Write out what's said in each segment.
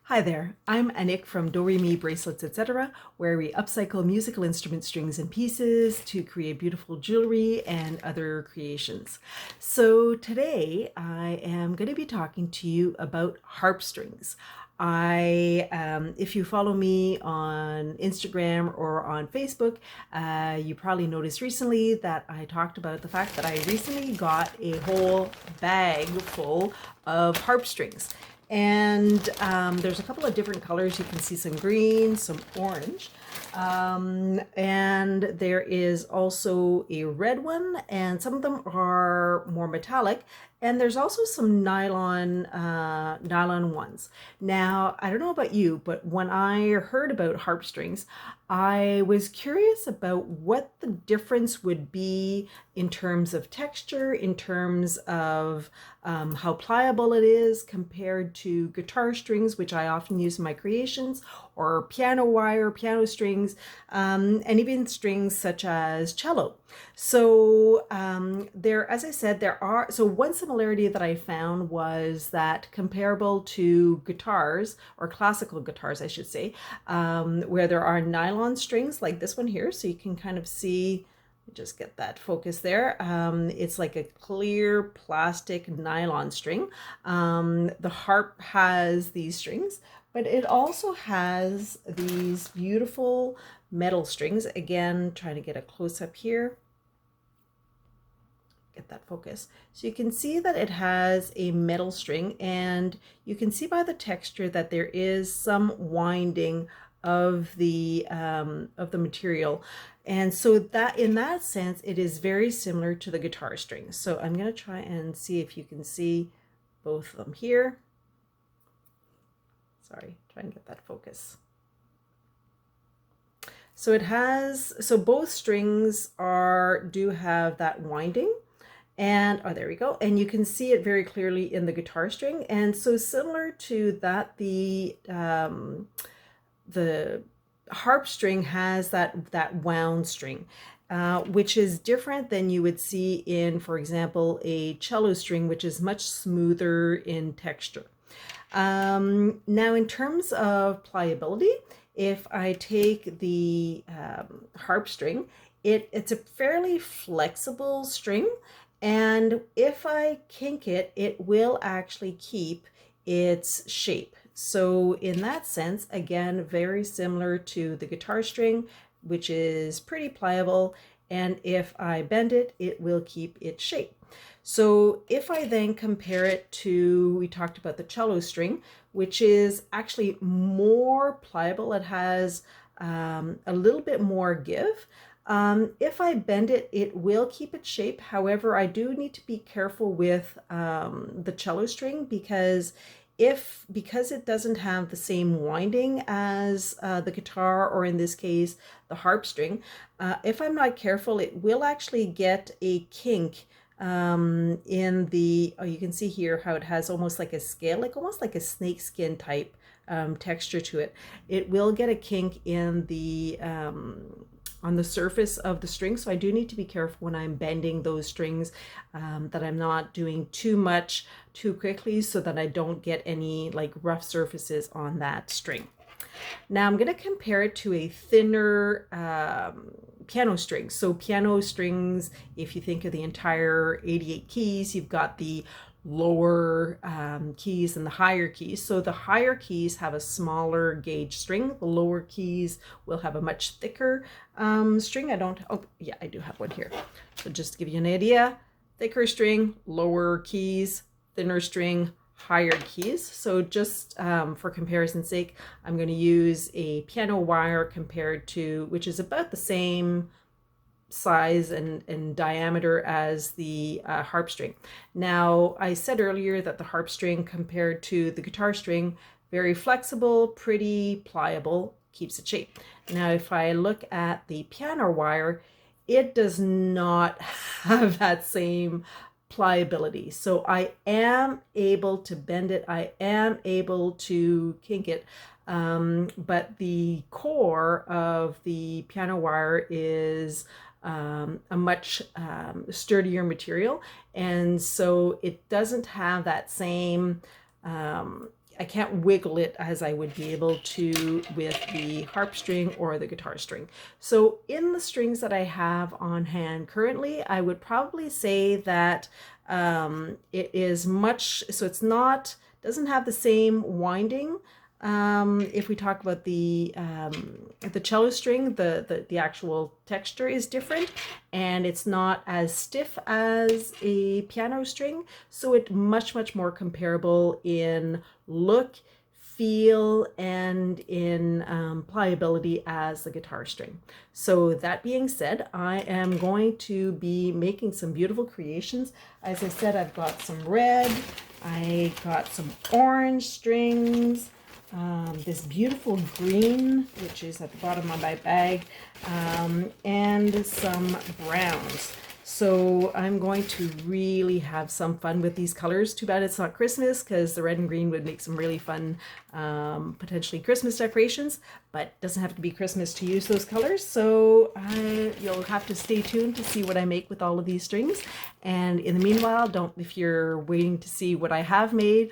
Hi there, I'm Anik from Do Re Mi Bracelets, etc., where we upcycle musical instrument strings and pieces to create beautiful jewelry and other creations. So today I am going to be talking to you about harp strings. If you follow me on Instagram or on Facebook, you probably noticed recently that I talked about the fact that I recently got a whole bag full of harp strings. And there's a couple of different colors. You can see some green, some orange. And there is also a red one, and some of them are more metallic. And there's also some nylon ones. Now, I don't know about you, but when I heard about harp strings, I was curious about what the difference would be in terms of texture, in terms of how pliable it is compared to guitar strings, which I often use in my creations, or piano wire, piano strings, and even strings such as cello. So as I said, so one similarity that I found was that comparable to guitars, or classical guitars, I should say, where there are nylon strings like this one here, so you can kind of see, just get that focus there. It's like a clear plastic nylon string. The harp has these strings, but it also has these beautiful metal strings. Again, trying to get a close up here. Get that focus. So you can see that it has a metal string, and you can see by the texture that there is some winding of the material, and so that in that sense it is very similar to the guitar strings. So I'm going to try and see if you can see both of them here. Sorry, try and get that focus. So both strings do have that winding. And oh, there we go. And you can see it very clearly in the guitar string. And so similar to that, the harp string has that wound string, which is different than you would see in, for example, a cello string, which is much smoother in texture. Now, in terms of pliability, if I take the harp string, it's a fairly flexible string. And if I kink it, it will actually keep its shape. So in that sense, again, very similar to the guitar string, which is pretty pliable. And if I bend it, it will keep its shape. So if I then compare it to, we talked about the cello string, which is actually more pliable. It has a little bit more give. If I bend it, it will keep its shape. However, I do need to be careful with the cello string because it doesn't have the same winding as the guitar, or in this case, the harp string, if I'm not careful, it will actually get a kink in the, oh, you can see here how it has almost like a scale, almost like a snake skin type texture to it. It will get a kink in the on the surface of the string. So I do need to be careful when I'm bending those strings, that I'm not doing too much too quickly, so that I don't get any like rough surfaces on that string. Now I'm going to compare it to a thinner piano string. So piano strings, if you think of the entire 88 keys, you've got the lower keys and the higher keys. So the higher keys have a smaller gauge string. The lower keys will have a much thicker string. Oh yeah, I do have one here. So just to give you an idea, thicker string, lower keys, thinner string, higher keys. So just for comparison's sake, I'm going to use a piano wire compared to, which is about the same size and diameter as the harp string. Now, I said earlier that the harp string compared to the guitar string, very flexible, pretty pliable, keeps its shape. Now, if I look at the piano wire, it does not have that same pliability. So I am able to bend it, I am able to kink it, but the core of the piano wire is a much sturdier material, and so it doesn't have that same I can't wiggle it as I would be able to with the harp string or the guitar string. So in the strings that I have on hand currently, I would probably say that it is much, so it's not, doesn't have the same winding. If we talk about the cello string, the actual texture is different, and it's not as stiff as a piano string, so it's much more comparable in look, feel, and in pliability as the guitar string. So that being said, I am going to be making some beautiful creations. As I said, I've got some red, I got some orange strings, this beautiful green, which is at the bottom of my bag, and some browns. So I'm going to really have some fun with these colors. Too bad it's not Christmas, because the red and green would make some really fun, potentially Christmas decorations, but doesn't have to be Christmas to use those colors. So you'll have to stay tuned to see what I make with all of these strings. And in the meanwhile, if you're waiting to see what I have made,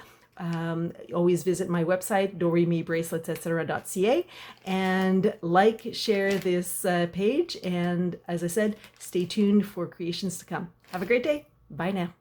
always visit my website, doremibracelets.ca, and like, share this page, and as I said, stay tuned for creations to come. Have a great day. Bye now.